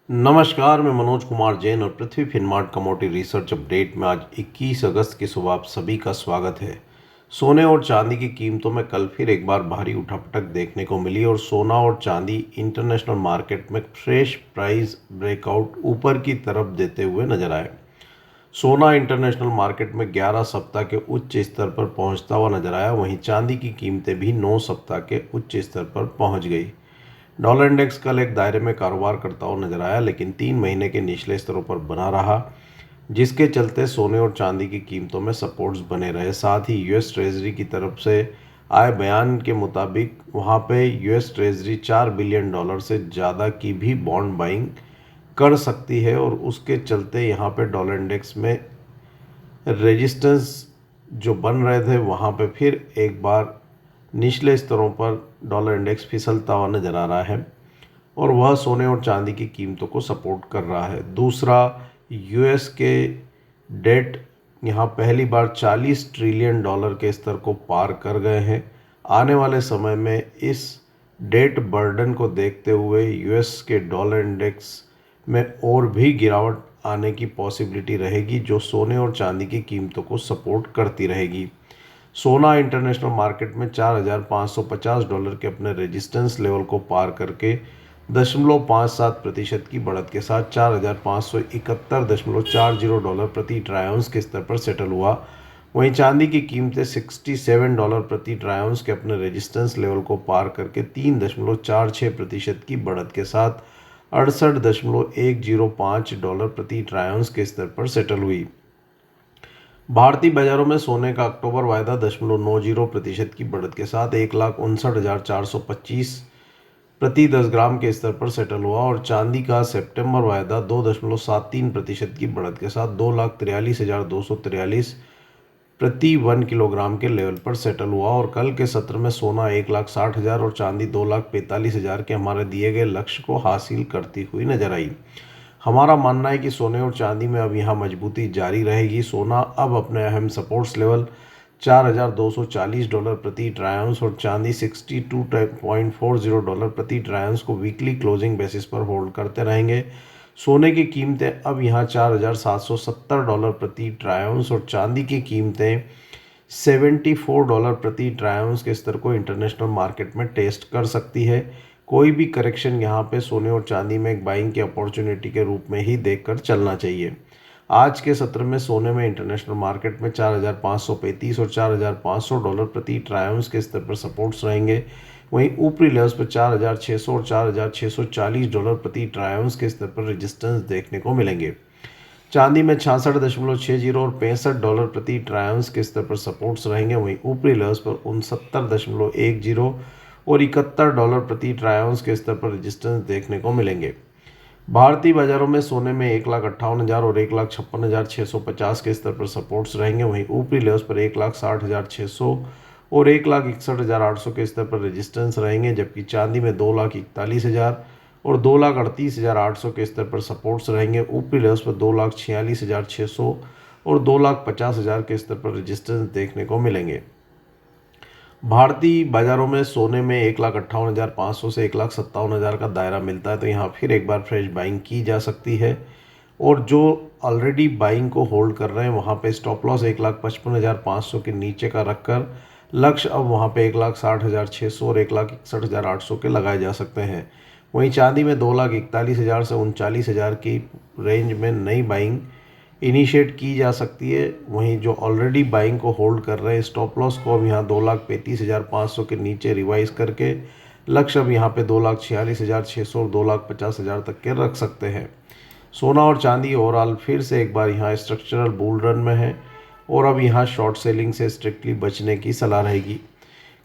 नमस्कार, मैं मनोज कुमार जैन और पृथ्वी फिनमार्ट कमोडिटी रिसर्च अपडेट में आज 21 अगस्त की सुबह आप सभी का स्वागत है। सोने और चांदी की कीमतों में कल फिर एक बार भारी उठापटक देखने को मिली और सोना और चांदी इंटरनेशनल मार्केट में फ्रेश प्राइस ब्रेकआउट ऊपर की तरफ देते हुए नजर आए। सोना इंटरनेशनल मार्केट में 11 सप्ताह के उच्च स्तर पर पहुंचता हुआ नजर आया, वहीं चांदी की कीमतें भी 9 सप्ताह के उच्च स्तर पर पहुंच गई। डॉलर इंडेक्स कल एक दायरे में कारोबार करता हुआ नजर आया, लेकिन 3 महीने के निचले स्तरों पर बना रहा, जिसके चलते सोने और चांदी की कीमतों में सपोर्ट्स बने रहे। साथ ही यूएस ट्रेजरी की तरफ से आए बयान के मुताबिक वहां पे यूएस ट्रेजरी $4 बिलियन से ज़्यादा की भी बॉन्ड बाइंग कर सकती है और उसके चलते यहाँ पे डॉलर इंडेक्स में रेजिस्टेंस जो बन रहे थे वहाँ पे फिर एक बार निचले स्तरों पर डॉलर इंडेक्स फिसलता हुआ नजर आ रहा है और वह सोने और चांदी की कीमतों को सपोर्ट कर रहा है। दूसरा, यूएस के डेट यहाँ पहली बार $40 ट्रिलियन के स्तर को पार कर गए हैं। आने वाले समय में इस डेट बर्डन को देखते हुए यूएस के डॉलर इंडेक्स में और भी गिरावट आने की पॉसिबिलिटी रहेगी, जो सोने और चांदी की कीमतों को सपोर्ट करती रहेगी। सोना इंटरनेशनल मार्केट में $4,550 के अपने रेजिस्टेंस लेवल को पार करके 0.57% की बढ़त के साथ $4,571.40 प्रति ट्राई आउंस के स्तर पर सेटल हुआ। वहीं चांदी की कीमतें $67 प्रति ट्राई आउंस के अपने रेजिस्टेंस लेवल को पार करके 3.46% की बढ़त के साथ $68.105 प्रति ट्राई आउंस के स्तर पर सेटल हुई। भारतीय बाजारों में सोने का अक्टूबर वायदा 0.90% की बढ़त के साथ 1,59,425 प्रति 10 ग्राम के स्तर पर सेटल हुआ और चांदी का सितंबर वायदा 2.73% की बढ़त के साथ 2,43,243 प्रति 1 किलोग्राम के लेवल पर सेटल हुआ। और कल के सत्र में सोना 1,60,000 और चांदी 2,45,000 के हमारे दिए गए लक्ष्य को हासिल करती हुई नजर आई। हमारा मानना है कि सोने और चांदी में अब यहाँ मजबूती जारी रहेगी। सोना अब अपने अहम सपोर्ट्स लेवल $4,240 प्रति ट्राई आउंस और चांदी $62.40 प्रति ट्राई आउंस को वीकली क्लोजिंग बेसिस पर होल्ड करते रहेंगे। सोने की कीमतें अब यहाँ $4,770 प्रति ट्राई आउंस और चांदी की कीमतें $74 प्रति ट्राई आउंस के स्तर को इंटरनेशनल मार्केट में टेस्ट कर सकती है। कोई भी करेक्शन यहाँ पे सोने और चांदी में एक बाइंग की अपॉर्चुनिटी के रूप में ही देखकर चलना चाहिए। आज के सत्र में सोने में इंटरनेशनल मार्केट में 4,535 और $4,500 प्रति ट्राई आउंस के स्तर पर सपोर्ट्स रहेंगे। वहीं ऊपरी लेवल्स पर 4,600 और $4,640 प्रति ट्राई आउंस के स्तर पर रेजिस्टेंस देखने को मिलेंगे। चांदी में 66.60 और $65 प्रति ट्राई आउंस के स्तर पर सपोर्ट्स रहेंगे। वहीं ऊपरी लेवल्स पर 69.10 और $71 प्रति ट्राई आउंस के स्तर पर रेजिस्टेंस देखने को मिलेंगे। भारतीय बाजारों में सोने में 1,58,000 और 1,56,650 के स्तर पर सपोर्ट्स रहेंगे। वहीं ऊपरी लेवल्स पर 1,60,600 और 1,61,800 के स्तर पर रेजिस्टेंस रहेंगे, जबकि चांदी में 2,41,000 और 2,38,800 के स्तर पर सपोर्ट्स रहेंगे। ऊपरी लेवल्स पर 2,46,600 और 2,50,000 के स्तर पर रेजिस्टेंस देखने को मिलेंगे। भारतीय बाजारों में सोने में 1,58,500 से 1,57,000 का दायरा मिलता है, तो यहाँ फिर एक बार फ्रेश बाइंग की जा सकती है। और जो ऑलरेडी बाइंग को होल्ड कर रहे हैं वहाँ पे स्टॉप लॉस 1,55,500 के नीचे का रखकर लक्ष्य अब वहाँ पे 1,60,600 और 1,61,800 के लगाए जा सकते हैं। वहीं चांदी में 2,41,000 से 39,000 की रेंज में नई बाइंग इनिशिएट की जा सकती है। वहीं जो ऑलरेडी बाइंग को होल्ड कर रहे हैं स्टॉप लॉस को अब यहाँ 2,35,500 के नीचे रिवाइज करके लक्ष्य अब यहाँ पे 2,46,600 और 2,50,000 तक के रख सकते हैं। सोना और चांदी ओवरऑल फिर से एक बार यहाँ स्ट्रक्चरल बुल रन में है और अब यहाँ शॉर्ट सेलिंग से स्ट्रिक्टली बचने की सलाह रहेगी।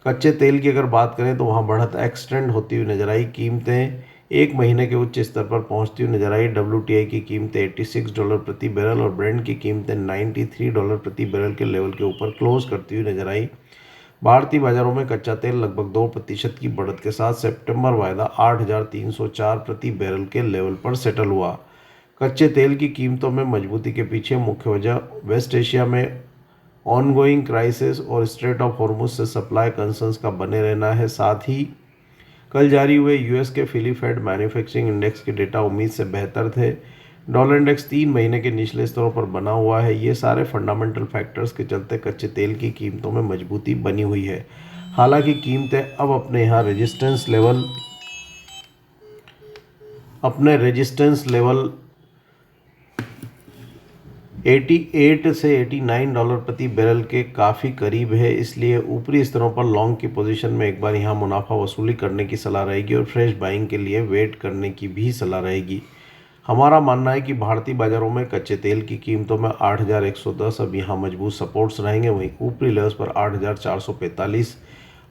कच्चे तेल की अगर बात करें तो वहाँ बढ़त एक्सटेंड होती हुई नजर आई। कीमतें 1 महीने के उच्च स्तर पर पहुंचती हुई नजर आई। WTI की कीमतें $86 प्रति बैरल और ब्रेंट की कीमतें $93 प्रति बैरल के लेवल के ऊपर क्लोज करती हुई नजर आई। भारतीय बाजारों में कच्चा तेल लगभग 2% की बढ़त के साथ सितंबर वायदा 8,304 प्रति बैरल के लेवल पर सेटल हुआ। कच्चे तेल की कीमतों में मजबूती के पीछे मुख्य वजह वेस्ट एशिया में ऑनगोइंग क्राइसिस और स्ट्रेट ऑफ हॉर्मुज से सप्लाई कंसर्न्स का बने रहना है। साथ ही कल जारी हुए यूएस के फिली फेड मैन्युफैक्चरिंग इंडेक्स के डेटा उम्मीद से बेहतर थे। डॉलर इंडेक्स 3 महीने के निचले स्तरों पर बना हुआ है। ये सारे फंडामेंटल फैक्टर्स के चलते कच्चे तेल की कीमतों में मजबूती बनी हुई है। हालांकि कीमतें अब अपने रेजिस्टेंस लेवल 88 से $89 प्रति बैरल के काफ़ी करीब है। इसलिए ऊपरी स्तरों पर लॉन्ग की पोजीशन में एक बार यहाँ मुनाफा वसूली करने की सलाह रहेगी और फ्रेश बाइंग के लिए वेट करने की भी सलाह रहेगी। हमारा मानना है कि भारतीय बाजारों में कच्चे तेल की कीमतों में 8,110 अब यहाँ मजबूत सपोर्ट्स रहेंगे। वहीं ऊपरी लेवल्स पर 8,445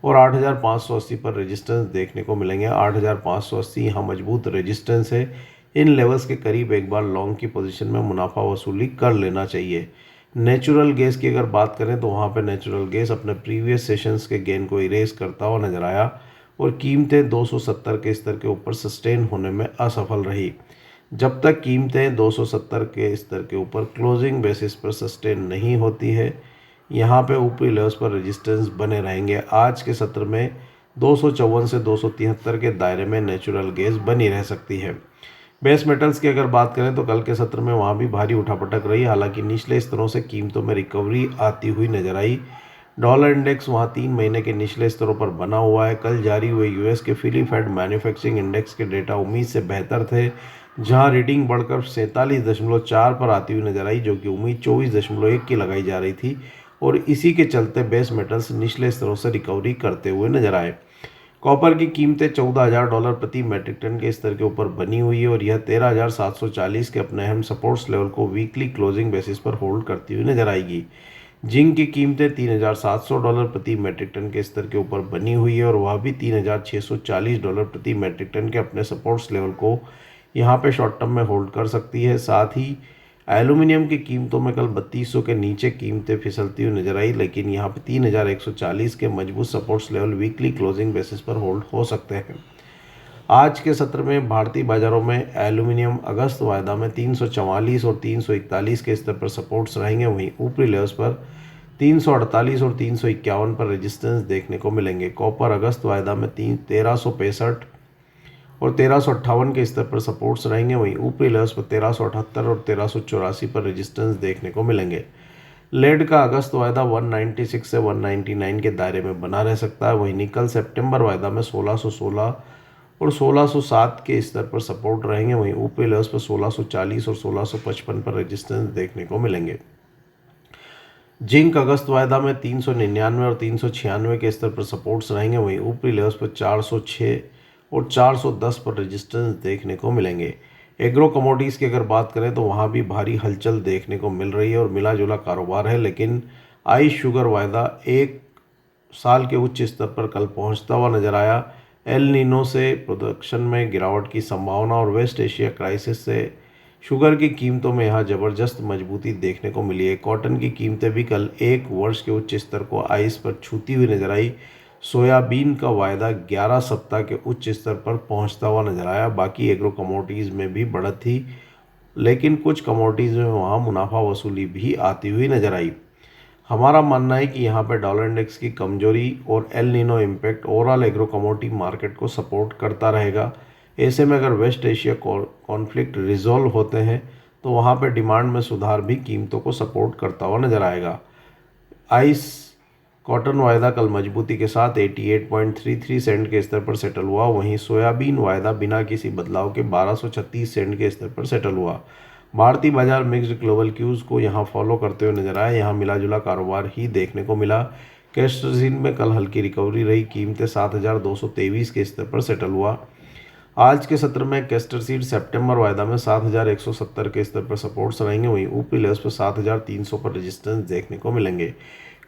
और 8,580 पर रेजिस्टेंस देखने को मिलेंगे। 8,580 यहाँ मजबूत रेजिस्टेंस है। इन लेवल्स के करीब एक बार लॉन्ग की पोजीशन में मुनाफा वसूली कर लेना चाहिए। नेचुरल गैस की अगर बात करें तो वहाँ पे नेचुरल गैस अपने प्रीवियस सेशंस के गेन को इरेज करता हुआ नजर आया और कीमतें 270 के स्तर के ऊपर सस्टेन होने में असफल रही। जब तक कीमतें 270 के स्तर के ऊपर क्लोजिंग बेसिस पर सस्टेन नहीं होती है, यहाँ पे ऊपरी लेवल्स पर रेजिस्टेंस बने रहेंगे। आज के सत्र में 254 से 273 के दायरे में नेचुरल गैस बनी रह सकती है। बेस मेटल्स की अगर बात करें तो कल के सत्र में वहाँ भी भारी उठापटक रही। हालांकि निचले स्तरों से कीमतों में रिकवरी आती हुई नजर आई। डॉलर इंडेक्स वहाँ 3 महीने के निचले स्तरों पर बना हुआ है। कल जारी हुए यूएस के फिली फेड मैन्युफैक्चरिंग इंडेक्स के डेटा उम्मीद से बेहतर थे, जहां रीडिंग बढ़कर 47.4 पर आती हुई नजर आई, जो कि उम्मीद 24.1 की लगाई जा रही थी और इसी के चलते बेस मेटल्स निचले स्तरों से रिकवरी करते हुए नजर आए। कॉपर की कीमतें $14,000 प्रति मैट्रिक टन के स्तर के ऊपर बनी हुई है और यह 13,740 के अपने अहम सपोर्ट्स लेवल को वीकली क्लोजिंग बेसिस पर होल्ड करती हुई नजर आएगी। जिंक की कीमतें $3,700 प्रति मैट्रिक टन के स्तर के ऊपर बनी हुई है और वह भी $3,640 प्रति मैट्रिक टन के अपने सपोर्ट्स लेवल को यहाँ पे शॉर्ट टर्म में होल्ड कर सकती है। साथ ही एल्यूमिनियम की कीमतों में कल 3200 के नीचे कीमतें फिसलती हुई नजर आई, लेकिन यहाँ पे 3,140 के मजबूत supports level weekly closing basis पर होल्ड हो सकते हैं। आज के सत्र में भारतीय बाजारों में एल्यूमिनियम अगस्त वायदा में 344 और 341 के स्तर पर सपोर्ट्स रहेंगे। वहीं ऊपरी लेवल्स पर 348 और 351 पर रेजिस्टेंस देखने को मिलेंगे। कॉपर अगस्त वायदा में 1365 और 1358 के स्तर पर सपोर्ट्स रहेंगे। वहीं ऊपरी लेवल्स पर 1378 और 1384 पर रेजिस्टेंस देखने को मिलेंगे। लेड का अगस्त वायदा 196 से 199 के दायरे में बना रह सकता है। वहीं निकल सितंबर वायदा में 1616 और 1607 के स्तर पर सपोर्ट रहेंगे। वहीं ऊपरी लेवल्स पर 1640 और 1655 पर रेजिस्टेंस देखने को मिलेंगे। जिंक अगस्त वायदा में 399 और 396 के स्तर पर सपोर्ट्स रहेंगे। वहीं ऊपरी लेवल्स पर 406 और 410 पर रेजिस्टेंस देखने को मिलेंगे। एग्रो कमोडिटीज़ की अगर बात करें तो वहाँ भी भारी हलचल देखने को मिल रही है और मिला जुला कारोबार है, लेकिन आई शुगर वायदा 1 साल के उच्च स्तर पर कल पहुँचता हुआ नजर आया। एल नीनो से प्रोडक्शन में गिरावट की संभावना और वेस्ट एशिया क्राइसिस से शुगर की कीमतों में यहाँ ज़बरदस्त मजबूती देखने को मिली है। कॉटन की कीमतें भी कल 1 वर्ष के उच्च स्तर को आइस पर छूती हुई नजर आई। सोयाबीन का वायदा 11 सप्ताह के उच्च स्तर पर पहुंचता हुआ नजर आया। बाकी एग्रो कमोडिटीज़ में भी बढ़त थी, लेकिन कुछ कमोडिटीज़ में वहाँ मुनाफा वसूली भी आती हुई नजर आई। हमारा मानना है कि यहाँ पर डॉलर इंडेक्स की कमजोरी और El Nino impact overall agro commodity market को सपोर्ट करता रहेगा। ऐसे में अगर वेस्ट एशिया कॉन्फ्लिक्ट रिजॉल्व होते हैं तो वहाँ पर डिमांड में सुधार भी कीमतों को सपोर्ट करता हुआ नजर आएगा। आइस कॉटन वायदा कल मजबूती के साथ 88.33 सेंट के स्तर पर सेटल हुआ। वहीं सोयाबीन वायदा बिना किसी बदलाव के 1236 सेंट के स्तर पर सेटल हुआ। भारतीय बाजार मिक्स्ड ग्लोबल क्यूज को यहां फॉलो करते हुए नजर आए। यहां मिला जुला कारोबार ही देखने को मिला। कैस्टरसीन में कल हल्की रिकवरी रही। कीमतें 7,223 के स्तर पर सेटल हुआ। आज के सत्र में कैस्टर सीड सितंबर वायदा में 7,170 के स्तर पर सपोर्ट्स रहेंगे। वहीं ऊपरी लेवल्स पर 7,300 पर रेजिस्टेंस देखने को मिलेंगे।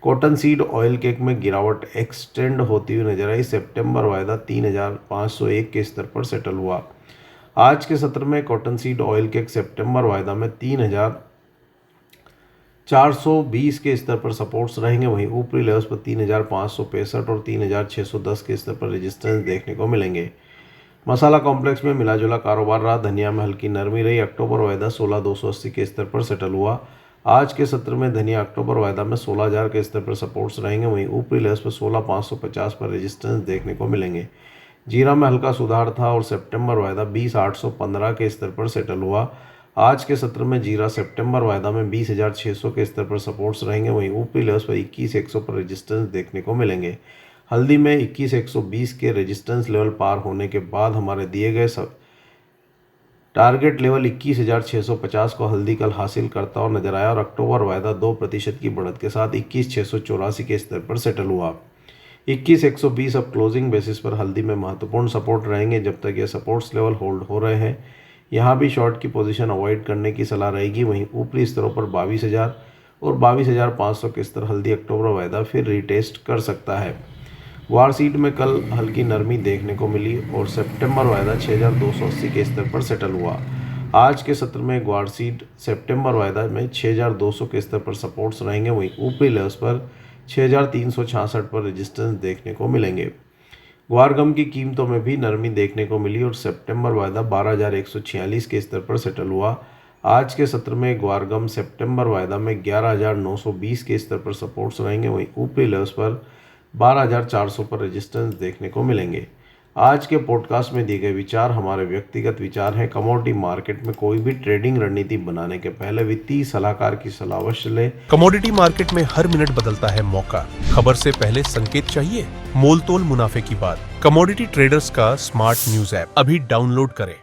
कॉटन सीड ऑयल केक में गिरावट एक्सटेंड होती हुई नजर आई। सितंबर वायदा 3,501 के स्तर पर सेटल हुआ। आज के सत्र में कॉटन सीड ऑयल केक सितंबर वायदा में 3,420 के स्तर पर सपोर्ट्स रहेंगे। वहीं ऊपरी लेवल्स पर 3,565 और 3,610 के स्तर पर रेजिस्टेंस देखने को मिलेंगे। मसाला कॉम्प्लेक्स में मिलाजुला कारोबार रहा। धनिया में हल्की नरमी रही। अक्टूबर वायदा 16,280 के स्तर पर सेटल हुआ। आज के सत्र में धनिया अक्टूबर वायदा में 16,000 के स्तर पर सपोर्ट्स रहेंगे। वहीं ऊपरी लेवल्स पर 16,550 पर रेजिस्टेंस देखने को मिलेंगे। जीरा में हल्का सुधार था और सितंबर वायदा 20,815 के स्तर पर सेटल हुआ। आज के सत्र में जीरा सितंबर वायदा में 20,600 के स्तर पर सपोर्ट्स रहेंगे, वहीं ऊपरी लेवल्स पर 21,100 पर रेजिस्टेंस देखने को मिलेंगे। हल्दी में 21,120 के रेजिस्टेंस लेवल पार होने के बाद हमारे दिए गए टारगेट लेवल 21,650 को हल्दी कल हासिल करता हुआ नजर आया और अक्टूबर वायदा 2% की बढ़त के साथ 21,684 के स्तर पर सेटल हुआ। 21,120 अब क्लोजिंग बेसिस पर हल्दी में महत्वपूर्ण सपोर्ट रहेंगे जब तक ये सपोर्ट्स लेवल होल्ड हो रहे हैं। यहाँ भी शॉर्ट की पोजीशन अवॉइड करने की सलाह रहेगी। वहीं ऊपरी स्तरों पर 22,000 और 22,500 के स्तर हल्दी अक्टूबर वायदा फिर रीटेस्ट कर सकता है। ग्वार सीड में कल हल्की नरमी देखने को मिली और सितंबर वायदा 6,280 के स्तर पर सेटल हुआ। आज के सत्र में ग्वार सीड सितंबर वायदा में 6,200 के स्तर पर सपोर्ट्स रहेंगे, वहीं ऊपरी लेवल्स पर 6,366 पर रेजिस्टेंस देखने को मिलेंगे। ग्वार गम की कीमतों में भी नरमी देखने को मिली और सितंबर वायदा 12,146 के स्तर पर सेटल हुआ। आज के सत्र में ग्वार गम सितंबर वायदा में 11,920 के स्तर पर सपोर्ट्स रहेंगे, वहीं ऊपरी लेवल्स पर 12,400 पर रेजिस्टेंस देखने को मिलेंगे। आज के पॉडकास्ट में दिए गए विचार हमारे व्यक्तिगत विचार हैं। कमोडिटी मार्केट में कोई भी ट्रेडिंग रणनीति बनाने के पहले वित्तीय सलाहकार की सलाह अवश्य लें। कमोडिटी मार्केट में हर मिनट बदलता है मौका। खबर से पहले संकेत चाहिए? मोल तोल मुनाफे की बात। कमोडिटी ट्रेडर्स का स्मार्ट न्यूज ऐप अभी डाउनलोड करें।